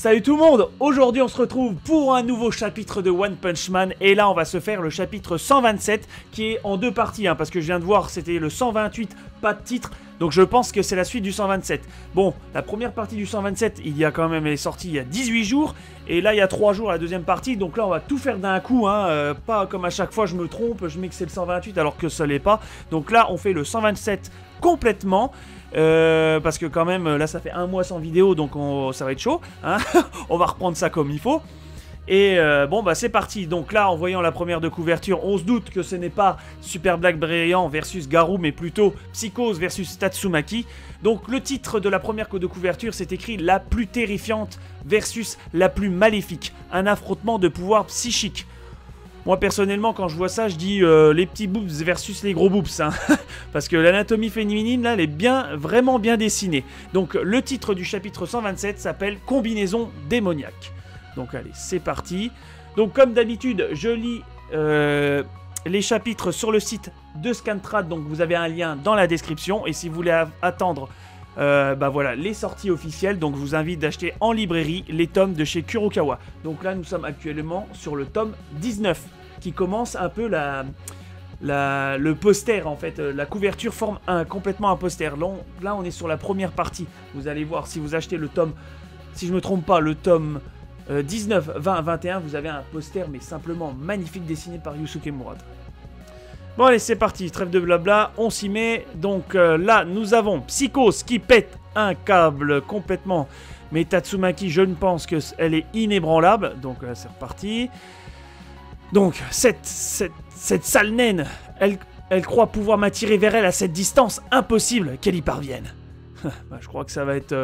Salut tout le monde, aujourd'hui on se retrouve pour un nouveau chapitre de One Punch Man et là on va se faire le chapitre 127 qui est en deux parties parce que je viens de voir c'était le 128, pas de titre, donc je pense que c'est la suite du 127. Bon, la première partie du 127, elle est sortie il y a 18 jours et là il y a 3 jours la deuxième partie, donc là on va tout faire d'un coup, pas comme à chaque fois je me trompe, je mets que c'est le 128 alors que ça l'est pas, donc là on fait le 127 complètement. Parce que quand même là ça fait un mois sans vidéo donc ça va être chaud on va reprendre ça comme il faut et bon bah c'est parti. Donc là en voyant la première de couverture on se doute que ce n'est pas Super Black Brilliant versus Garou mais plutôt Psychose versus Tatsumaki. Donc le titre de la première de couverture c'est écrit la plus terrifiante versus la plus maléfique, un affrontement de pouvoir psychique. Moi personnellement quand je vois ça je dis les petits boobs versus les gros boobs parce que l'anatomie féminine là elle est vraiment bien dessinée. Donc le titre du chapitre 127 s'appelle Combinaison démoniaque. Donc allez c'est parti. Donc comme d'habitude je lis les chapitres sur le site de Scantrad, donc vous avez un lien dans la description et si vous voulez attendre bah voilà, les sorties officielles, donc je vous invite d'acheter en librairie les tomes de chez Kurokawa. Donc là nous sommes actuellement sur le tome 19 qui commence un peu le poster en fait, la couverture forme complètement un poster. Là on est sur la première partie, vous allez voir si vous achetez le tome, si je me trompe pas, le tome 19, 20, 21, vous avez un poster mais simplement magnifique dessiné par Yusuke Murata. Bon allez c'est parti, trêve de blabla, on s'y met. Donc là nous avons Psychose qui pète un câble complètement, mais Tatsumaki je ne pense qu'elle est inébranlable, donc c'est reparti. Donc cette sale naine, elle croit pouvoir m'attirer vers elle à cette distance, impossible qu'elle y parvienne. Bah, je crois que ça va être...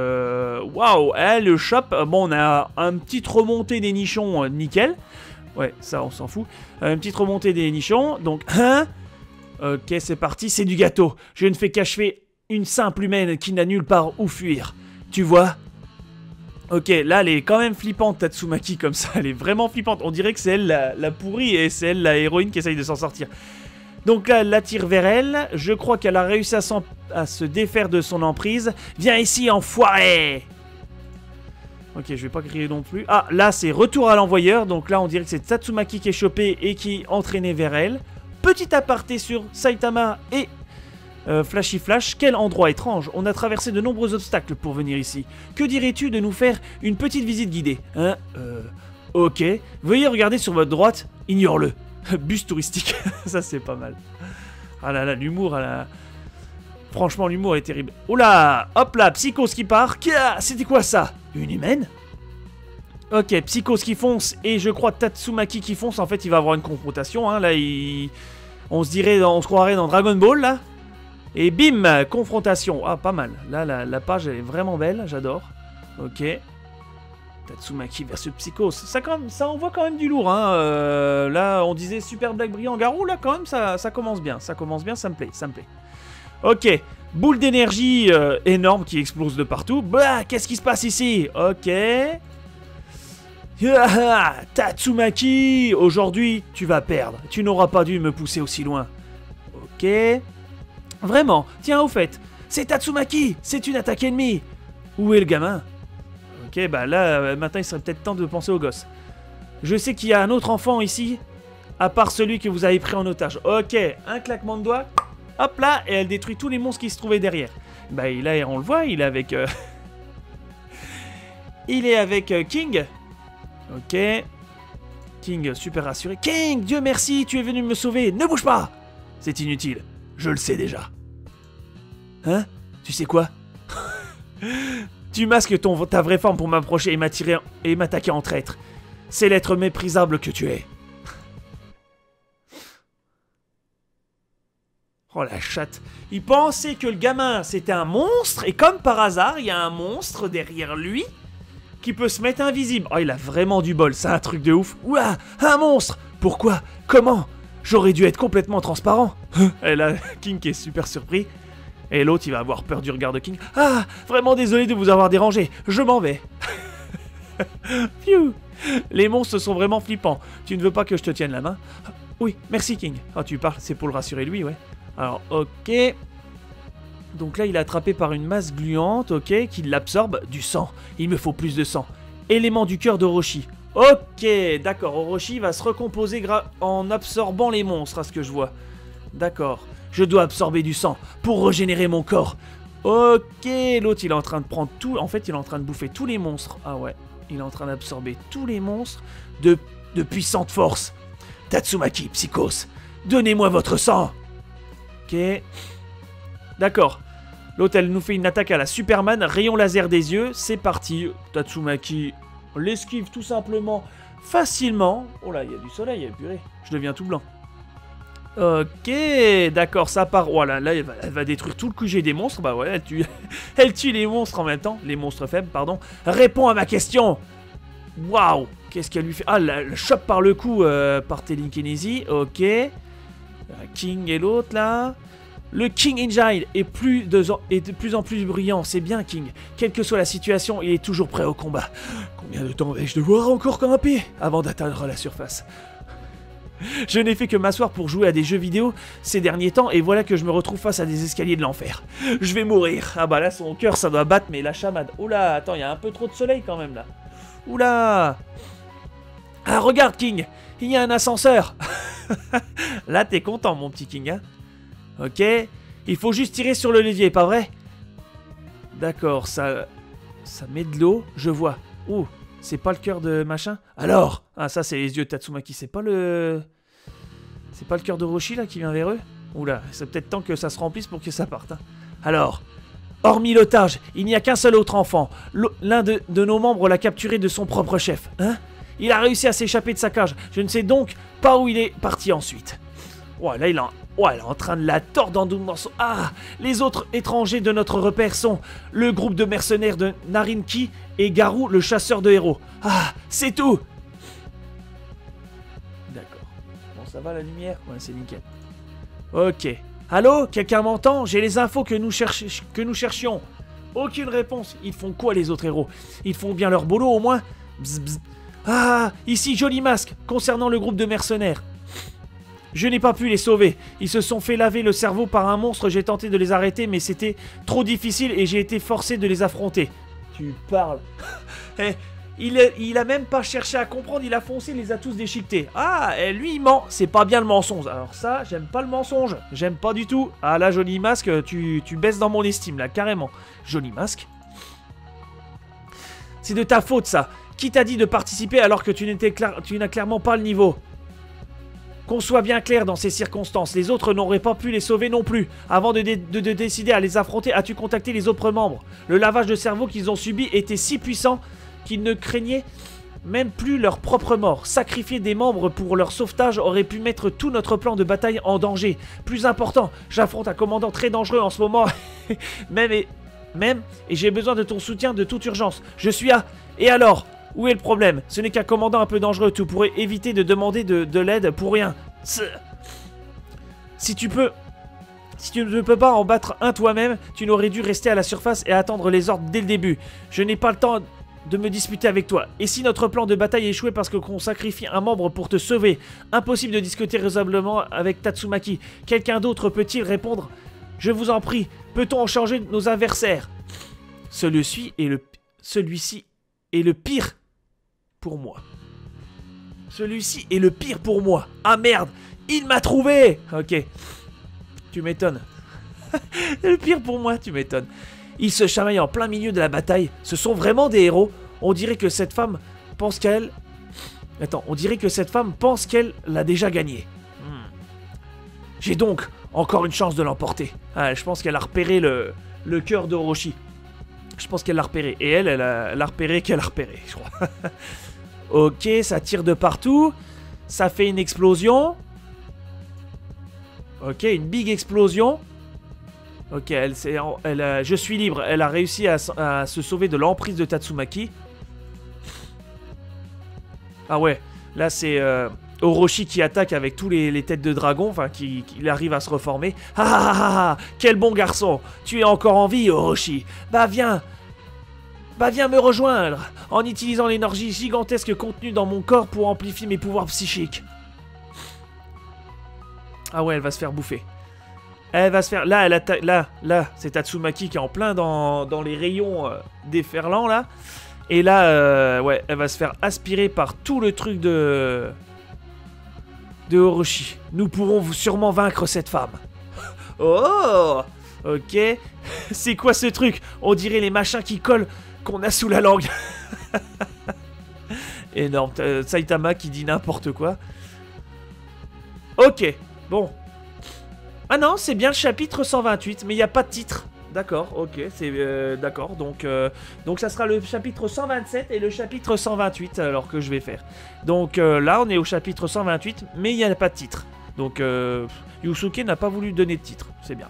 Waouh, elle le chope. Bon on a une petite remontée des nichons, nickel. Ouais ça on s'en fout. Une petite remontée des nichons, donc ok c'est parti, c'est du gâteau. Je ne fais qu'achever une simple humaine qui n'a nulle part où fuir. Tu vois? Ok, là elle est quand même flippante Tatsumaki comme ça, elle est vraiment flippante. On dirait que c'est elle la pourrie et c'est elle la héroïne qui essaye de s'en sortir. Donc là elle l'attire vers elle, je crois qu'elle a réussi à se défaire de son emprise. Viens ici enfoiré! Ok, je vais pas crier non plus. Ah, là c'est retour à l'envoyeur, donc là on dirait que c'est Tatsumaki qui est chopé et qui est entraîné vers elle. Petit aparté sur Saitama et... Flashy Flash, quel endroit étrange, on a traversé de nombreux obstacles pour venir ici. Que dirais-tu de nous faire une petite visite guidée? Ok, veuillez regarder sur votre droite, ignore-le. Bus touristique, ça c'est pas mal. Ah là là, l'humour, franchement l'humour est terrible. Oula, hop là, Psychose qui part, c'était quoi ça? Une humaine? Ok, Psychose qui fonce et je crois Tatsumaki qui fonce, en fait il va avoir une confrontation, là on se croirait dans Dragon Ball là. Et bim, confrontation. Ah, pas mal. Là, la page, elle est vraiment belle. J'adore. Ok. Tatsumaki versus Psychose. Ça envoie quand même du lourd. Là, on disait Super Black Brilliant Garou. Là, quand même, ça commence bien. Ça commence bien, ça me plaît. Ça me plaît. Ok. Boule d'énergie énorme qui explose de partout. Bah, qu'est-ce qui se passe ici? Ok. Tatsumaki, aujourd'hui, tu vas perdre. Tu n'auras pas dû me pousser aussi loin. Ok. Vraiment, tiens au fait, c'est Tatsumaki, c'est une attaque ennemie. Où est le gamin? Ok, bah là, maintenant il serait peut-être temps de penser au gosse. Je sais qu'il y a un autre enfant ici, à part celui que vous avez pris en otage. Ok, un claquement de doigts, hop là, et elle détruit tous les monstres qui se trouvaient derrière. Bah là, on le voit, il est avec... il est avec King. Ok. King, super rassuré. King, Dieu merci, tu es venu me sauver, ne bouge pas. C'est inutile. Je le sais déjà. Hein? Tu sais quoi? Tu masques ta vraie forme pour m'approcher et m'attaquer en traître. C'est l'être méprisable que tu es. Oh la chatte. Il pensait que le gamin c'était un monstre et comme par hasard il y a un monstre derrière lui qui peut se mettre invisible. Oh il a vraiment du bol, c'est un truc de ouf. Ouah, un monstre! Pourquoi? Comment? J'aurais dû être complètement transparent. Et là, King qui est super surpris. Et l'autre, il va avoir peur du regard de King. Ah, vraiment désolé de vous avoir dérangé. Je m'en vais. Phew. Les monstres sont vraiment flippants. Tu ne veux pas que je te tienne la main? Oui, merci King. Ah, tu parles, c'est pour le rassurer lui, ouais. Alors, ok. Donc là, il est attrapé par une masse gluante, ok, qui l'absorbe du sang. Il me faut plus de sang. Élément du cœur d'Orochi. Ok, d'accord. Orochi va se recomposer en absorbant les monstres, à ce que je vois. D'accord. Je dois absorber du sang pour régénérer mon corps. Ok, l'autre il est en train de prendre tout. En fait, il est en train de bouffer tous les monstres. Ah ouais, il est en train d'absorber tous les monstres de puissante force. Tatsumaki, Psychos, donnez-moi votre sang. Ok. D'accord. L'autre, elle nous fait une attaque à la Superman. Rayon laser des yeux. C'est parti. Tatsumaki l'esquive tout simplement facilement. Oh là, il y a du soleil, purée. Je deviens tout blanc. Ok, d'accord, ça part. Voilà, là, elle va détruire tout le QG des monstres. Bah ouais, elle tue les monstres en même temps. Les monstres faibles, pardon. Réponds à ma question. Waouh, qu'est-ce qu'elle lui fait? Ah, elle chope par le cou par télékinésie. Ok. King et l'autre, là. Le King Engine est de plus en plus brillant. C'est bien, King. Quelle que soit la situation, il est toujours prêt au combat. Combien de temps vais-je devoir encore grimper avant d'atteindre la surface? Je n'ai fait que m'asseoir pour jouer à des jeux vidéo ces derniers temps et voilà que je me retrouve face à des escaliers de l'enfer. Je vais mourir. Ah bah là, son cœur, ça doit battre, mais la chamade. Oula, attends, il y a un peu trop de soleil quand même là. Oula. Ah, regarde, King. Il y a un ascenseur. Là, t'es content, mon petit King, hein? Ok. Il faut juste tirer sur le levier, pas vrai? D'accord, ça met de l'eau, je vois. Ouh, c'est pas le cœur de machin? Alors? Ah, ça, c'est les yeux de Tatsumaki. C'est pas le cœur de Roshi, là, qui vient vers eux? Oula, c'est peut-être temps que ça se remplisse pour que ça parte. Hein. Alors, hormis l'otage, il n'y a qu'un seul autre enfant. L'un de nos membres l'a capturé de son propre chef. Hein? Il a réussi à s'échapper de sa cage. Je ne sais donc pas où il est parti ensuite. Ouais, là, elle est en train de la tordre en 12 morceaux. Ah, les autres étrangers de notre repère sont le groupe de mercenaires de Narinki et Garou, le chasseur de héros. Ah, c'est tout. D'accord. Bon, ça va la lumière? Ouais, c'est nickel. Ok. Allô? Quelqu'un m'entend? J'ai les infos que nous cherchions. Aucune réponse. Ils font quoi, les autres héros? Ils font bien leur boulot, au moins? Bzz, bzz. Ah, ici Joli Masque, concernant le groupe de mercenaires. Je n'ai pas pu les sauver. Ils se sont fait laver le cerveau par un monstre. J'ai tenté de les arrêter, mais c'était trop difficile et j'ai été forcé de les affronter. Tu parles. Il a même pas cherché à comprendre. Il a foncé, il les a tous déchiquetés. Ah, lui, il ment. C'est pas bien le mensonge. Alors ça, j'aime pas le mensonge. J'aime pas du tout. Ah là, Joli Masque, tu baisses dans mon estime, là, carrément. Joli Masque. C'est de ta faute, ça. Qui t'a dit de participer alors que tu n'as clairement pas le niveau? Qu'on soit bien clair dans ces circonstances, les autres n'auraient pas pu les sauver non plus. Avant de décider à les affronter, as-tu contacté les autres membres? Le lavage de cerveau qu'ils ont subi était si puissant qu'ils ne craignaient même plus leur propre mort. Sacrifier des membres pour leur sauvetage aurait pu mettre tout notre plan de bataille en danger. Plus important, j'affronte un commandant très dangereux en ce moment. et j'ai besoin de ton soutien de toute urgence. Je suis à... Et alors? Où est le problème? Ce n'est qu'un commandant un peu dangereux. Tu pourrais éviter de demander de l'aide pour rien. Si tu ne peux pas en battre un toi-même, tu n'aurais dû rester à la surface et attendre les ordres dès le début. Je n'ai pas le temps de me disputer avec toi. Et si notre plan de bataille échouait parce qu'on sacrifie un membre pour te sauver? Impossible de discuter raisonnablement avec Tatsumaki. Quelqu'un d'autre peut-il répondre? Je vous en prie, peut-on en changer nos adversaires? Celui-ci est le pire pour moi. Celui-ci est le pire pour moi. Ah merde, il m'a trouvé. Ok, tu m'étonnes. Le pire pour moi, tu m'étonnes. Ils se chamaillent en plein milieu de la bataille. Ce sont vraiment des héros. On dirait que cette femme pense qu'elle... Attends, on dirait que cette femme pense qu'elle l'a déjà gagné. J'ai donc encore une chance de l'emporter. Ah, je pense qu'elle a repéré le cœur d'Orochi. Je pense qu'elle l'a repéré. Et elle a repéré qu'elle a repéré, je crois. Ok, ça tire de partout. Ça fait une explosion. Ok, une big explosion. Ok, je suis libre. Elle a réussi à se sauver de l'emprise de Tatsumaki. Ah ouais, là c'est Orochi qui attaque avec tous les têtes de dragon. Enfin, qui arrive à se reformer. Ah ah ah ah, quel bon garçon. Tu es encore en vie, Orochi. Bah viens me rejoindre en utilisant l'énergie gigantesque contenue dans mon corps pour amplifier mes pouvoirs psychiques. Ah ouais, elle va se faire bouffer. Elle va se faire... Là, elle attaque... Là, c'est Tatsumaki qui est en plein dans les rayons déferlants, là. Et là, ouais, elle va se faire aspirer par tout le truc de Orochi. Nous pourrons sûrement vaincre cette femme. Oh, ok. C'est quoi ce truc? On dirait les machins qui collent qu'on a sous la langue. Énorme. Saitama qui dit n'importe quoi. Ok, bon. Ah non, c'est bien le chapitre 128, mais il n'y a pas de titre. D'accord, ok, c'est d'accord. Donc ça sera le chapitre 127 et le chapitre 128 alors que je vais faire. Donc là, on est au chapitre 128, mais il n'y a pas de titre. Donc Yusuke n'a pas voulu donner de titre, c'est bien.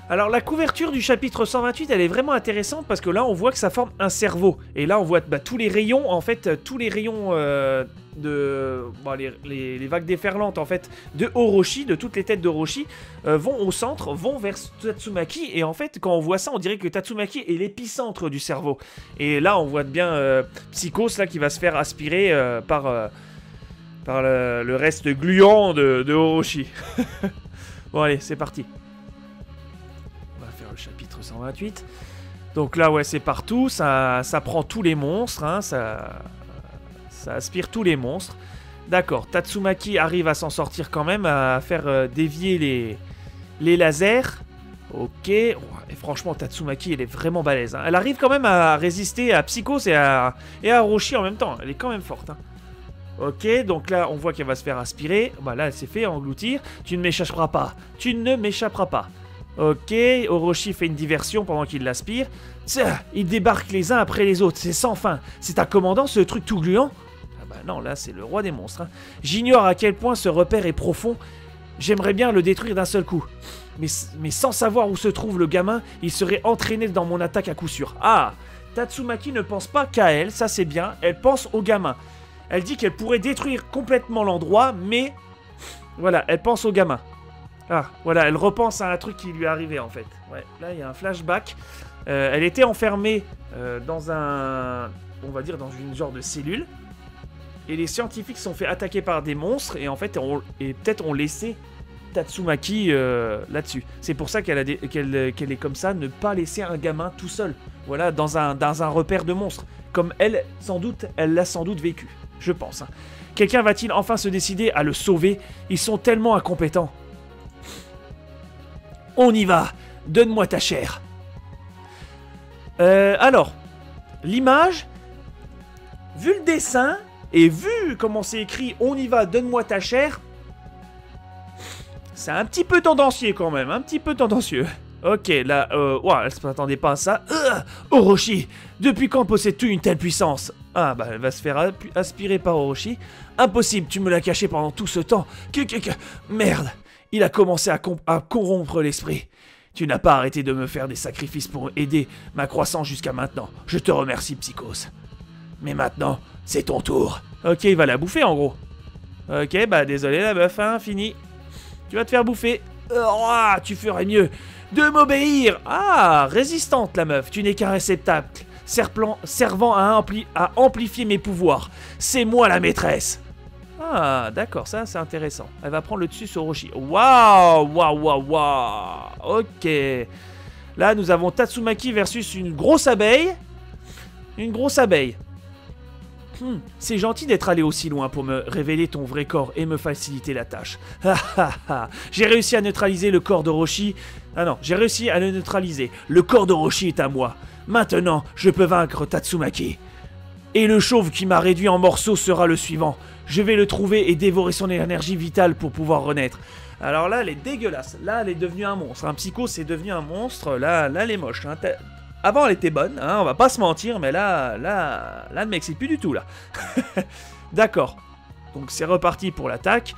Alors la couverture du chapitre 128, elle est vraiment intéressante parce que là on voit que ça forme un cerveau. Et là on voit tous les rayons, en fait, tous les rayons de... Bon, les vagues déferlantes en fait de Orochi, de toutes les têtes d'Orochi, vont au centre, vont vers Tatsumaki. Et en fait quand on voit ça, on dirait que Tatsumaki est l'épicentre du cerveau. Et là on voit bien Psychos là, qui va se faire aspirer par le reste gluant de Orochi. Bon allez, c'est parti. Le chapitre 128. Donc là, ouais, c'est partout. Ça prend tous les monstres. Hein, ça aspire tous les monstres. D'accord. Tatsumaki arrive à s'en sortir quand même, à faire dévier les lasers. Ok. Et franchement, Tatsumaki, elle est vraiment balèze. Hein. Elle arrive quand même à résister à Psychos et à Orochi en même temps. Elle est quand même forte. Hein. Ok, donc là, on voit qu'elle va se faire aspirer. Bah là, elle s'est fait engloutir. Tu ne m'échapperas pas. Tu ne m'échapperas pas. Ok, Orochi fait une diversion pendant qu'il l'aspire. Tiens, ils débarquent les uns après les autres, c'est sans fin. C'est un commandant, ce truc tout gluant? Ah bah non, là c'est le roi des monstres. Hein. J'ignore à quel point ce repère est profond. J'aimerais bien le détruire d'un seul coup. Mais sans savoir où se trouve le gamin, il serait entraîné dans mon attaque à coup sûr. Ah, Tatsumaki ne pense pas qu'à elle, ça c'est bien. Elle pense au gamin. Elle dit qu'elle pourrait détruire complètement l'endroit, mais... Voilà, elle pense au gamin. Ah, voilà, elle repense à un truc qui lui est arrivé en fait. Ouais, là il y a un flashback. Elle était enfermée dans un... On va dire dans une genre de cellule. Et les scientifiques se sont fait attaquer par des monstres. Et en fait, peut-être ont laissé Tatsumaki là-dessus. C'est pour ça qu'elle est comme ça, ne pas laisser un gamin tout seul. Voilà, dans un repère de monstres. Comme elle, sans doute, elle l'a sans doute vécu. Je pense. Hein. Quelqu'un va-t-il enfin se décider à le sauver? Ils sont tellement incompétents. On y va. Donne-moi ta chair. Alors, l'image, vu le dessin, et vu comment c'est écrit, on y va, donne-moi ta chair, c'est un petit peu tendancieux quand même, un petit peu tendancieux. Ok, là, elle ne s'attendait pas à ça. Orochi, depuis quand possèdes-tu une telle puissance? Ah, bah, elle va se faire aspirer par Orochi. Impossible, tu me l'as caché pendant tout ce temps. Merde, il a commencé à corrompre l'esprit. Tu n'as pas arrêté de me faire des sacrifices pour aider ma croissance jusqu'à maintenant. Je te remercie, Psychos. Mais maintenant, c'est ton tour. Ok, il va la bouffer en gros. Ok, bah désolé la meuf, hein, fini. Tu vas te faire bouffer. Tu ferais mieux de m'obéir. Ah, résistante la meuf, tu n'es qu'un réceptacle servant à amplifier mes pouvoirs. C'est moi la maîtresse. Ah, d'accord, ça c'est intéressant. Elle va prendre le dessus sur Orochi. Waouh. Ok. Là, nous avons Tatsumaki versus une grosse abeille. Une grosse abeille. C'est gentil d'être allé aussi loin pour me révéler ton vrai corps et me faciliter la tâche. J'ai réussi à neutraliser le corps d'Orochi. Ah non, j'ai réussi à le neutraliser. Le corps d'Orochi est à moi. Maintenant, je peux vaincre Tatsumaki. Et le chauve qui m'a réduit en morceaux sera le suivant. Je vais le trouver et dévorer son énergie vitale pour pouvoir renaître. Alors là, elle est dégueulasse. Là, elle est devenue un monstre. Un Psycho, c'est devenu un monstre. Là, elle est moche. Hein. Avant, elle était bonne. Hein, on va pas se mentir. Mais là, le mec, c'est plus du tout, là. D'accord. Donc, c'est reparti pour l'attaque.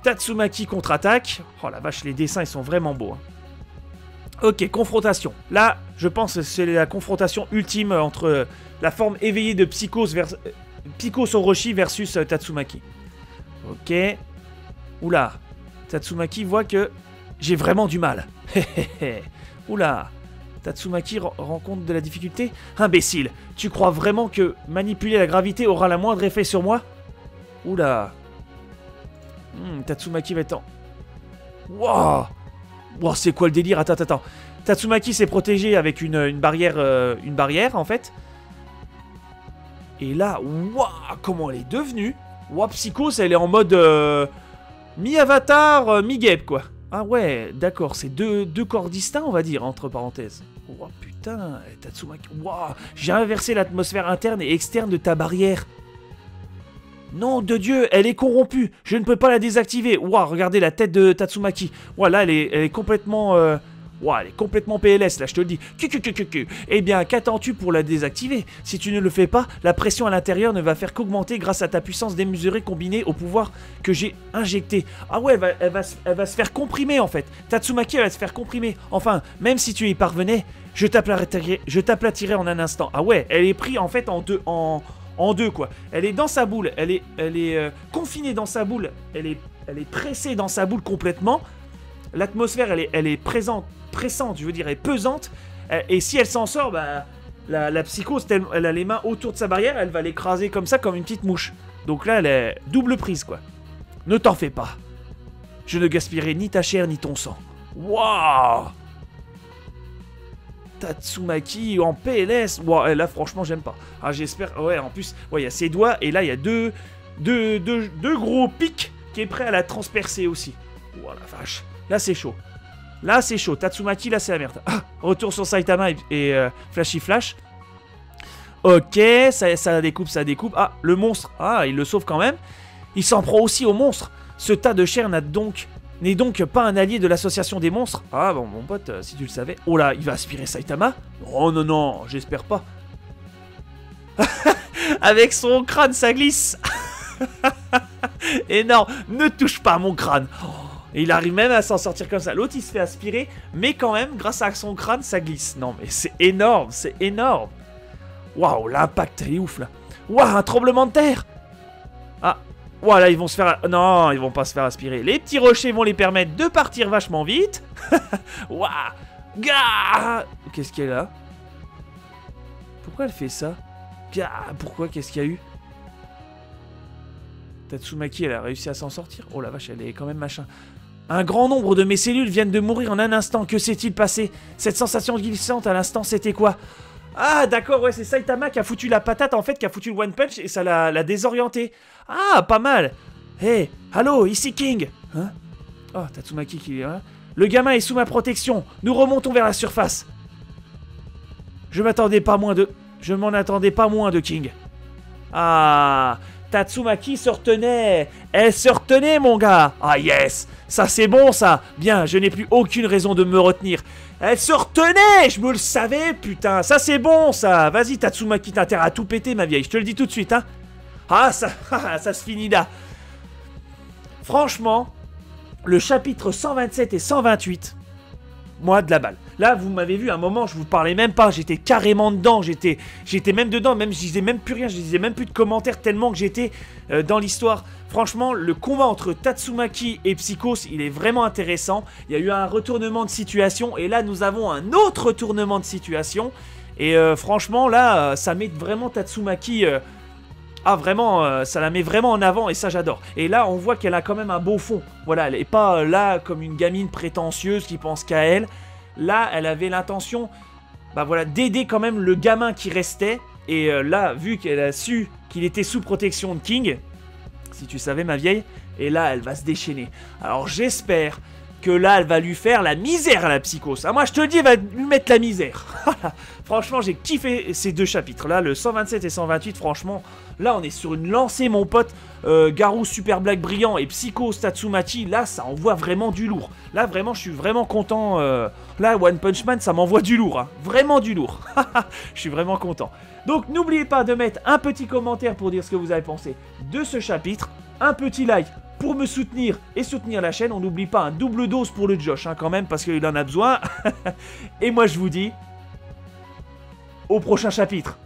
Tatsumaki contre-attaque. Oh la vache, les dessins, ils sont vraiment beaux. Hein. Ok, confrontation. Là, je pense que c'est la confrontation ultime entre la forme éveillée de Psychos Orochi versus Tatsumaki. Ok. Oula. Tatsumaki voit que j'ai vraiment du mal. Oula. Tatsumaki rencontre de la difficulté. Imbécile. Tu crois vraiment que manipuler la gravité aura la moindre effet sur moi? Oula. Tatsumaki va être en... Wouah. Wow, c'est quoi le délire? Attends. Tatsumaki s'est protégé avec une barrière en fait. Et là, waouh, comment elle est devenue. Waouh, Psychos, elle est en mode mi-avatar, mi-guêpe, quoi. Ah ouais, d'accord, c'est deux corps distincts, on va dire, entre parenthèses. Waouh, putain, Tatsumaki, waouh, j'ai inversé l'atmosphère interne et externe de ta barrière. Non, de Dieu, elle est corrompue. Je ne peux pas la désactiver. Waouh, regardez la tête de Tatsumaki. Voilà, elle est complètement... Waouh, elle est complètement PLS, là, je te le dis. Eh bien, qu'attends-tu pour la désactiver? Si tu ne le fais pas, la pression à l'intérieur ne va faire qu'augmenter grâce à ta puissance démesurée combinée au pouvoir que j'ai injecté. Ah ouais, elle va se faire comprimer, en fait. Tatsumaki, elle va se faire comprimer. Enfin, même si tu y parvenais, je t'aplatirai en un instant. Ah ouais, elle est prise, en fait, en deux, quoi. Elle est dans sa boule, elle est confinée dans sa boule, elle est pressée dans sa boule complètement. L'atmosphère, elle est pressante, je veux dire, elle est pesante. Et si elle s'en sort, bah, la psychose, elle a les mains autour de sa barrière, elle va l'écraser comme ça, comme une petite mouche. Donc là, elle est double prise, quoi. Ne t'en fais pas. Je ne gaspillerai ni ta chair, ni ton sang. Waouh! Tatsumaki en PLS. Wow, là, franchement, j'aime pas. Ah, j'espère. Ouais, en plus, ouais, il y a ses doigts. Et là, il y a deux gros pics qui est prêt à la transpercer aussi. Oh la vache. Là, c'est chaud. Là, c'est chaud. Tatsumaki, là, c'est la merde. Ah, retour sur Saitama et Flashy Flash. Ok, ça découpe, ça découpe. Ah, le monstre. Ah, il le sauve quand même. Il s'en prend aussi au monstre. Ce tas de chair n'est donc pas un allié de l'association des monstres. Ah bon, mon pote, si tu le savais. Oh là, il va aspirer Saitama? Oh non, non, j'espère pas. Avec son crâne, ça glisse. Et non, ne touche pas à mon crâne. Oh, et il arrive même à s'en sortir comme ça. L'autre, il se fait aspirer, mais quand même, grâce à son crâne, ça glisse. Non, mais c'est énorme, c'est énorme. Waouh, l'impact, il est ouf, là. Waouh, un tremblement de terre. Ah. Voilà, ils vont se faire... Non, ils vont pas se faire aspirer. Les petits rochers vont les permettre de partir vachement vite. Waouh. Gah. Qu'est-ce qu'il y a là? Pourquoi elle fait ça? Gah. Pourquoi? Qu'est-ce qu'il y a eu? Tatsumaki, elle a réussi à s'en sortir. Oh la vache, elle est quand même machin. Un grand nombre de mes cellules viennent de mourir en un instant. Que s'est-il passé? Cette sensation glissante à l'instant, c'était quoi? Ah, d'accord, ouais, c'est Saitama qui a foutu la patate, en fait, qui a foutu le One Punch et ça l'a désorienté. Ah, pas mal. Hey, allô, ici King. Hein? Oh, Tatsumaki qui est là. Le gamin est sous ma protection. Nous remontons vers la surface. Je m'en attendais pas moins de King. Ah, Tatsumaki se retenait. Elle se retenait, mon gars. Ah, yes. Ça, c'est bon, ça. Bien, je n'ai plus aucune raison de me retenir. Elle se retenait, je me le savais, putain. Ça, c'est bon, ça. Vas-y, Tatsumaki, t'as intérêt à tout péter, ma vieille. Je te le dis tout de suite, hein. Ah, ça se finit là. Franchement, le chapitre 127 et 128, moi, de la balle. Là, vous m'avez vu, à un moment, je vous parlais même pas. J'étais carrément dedans. J'étais même dedans. Même, je disais même plus rien. Je disais même plus de commentaires tellement que j'étais dans l'histoire. Franchement, le combat entre Tatsumaki et Psychos, il est vraiment intéressant. Il y a eu un retournement de situation. Et là, nous avons un autre retournement de situation. Et franchement, là, ça met vraiment Tatsumaki... vraiment, ça la met vraiment en avant et ça j'adore. Et là, on voit qu'elle a quand même un beau fond. Voilà, elle est pas là comme une gamine prétentieuse qui pense qu'à elle. Là, elle avait l'intention, bah voilà, d'aider quand même le gamin qui restait. Et là, vu qu'elle a su qu'il était sous protection de King, si tu savais ma vieille, et là, elle va se déchaîner. Alors j'espère que là, elle va lui faire la misère à la Psychos. Ah, moi, je te le dis, elle va lui mettre la misère. Franchement, j'ai kiffé ces deux chapitres-là, le 127 et 128, franchement. Là, on est sur une lancée, mon pote. Garou Super Black Brillant et Psychos Tatsumaki, là, ça envoie vraiment du lourd. Là, vraiment, je suis vraiment content. Là, One Punch Man, ça m'envoie du lourd. Hein. Vraiment du lourd. Je suis vraiment content. Donc, n'oubliez pas de mettre un petit commentaire pour dire ce que vous avez pensé de ce chapitre. Un petit like pour me soutenir et soutenir la chaîne. On n'oublie pas un double dose pour le Josh, hein, quand même, parce qu'il en a besoin. Et moi, je vous dis au prochain chapitre.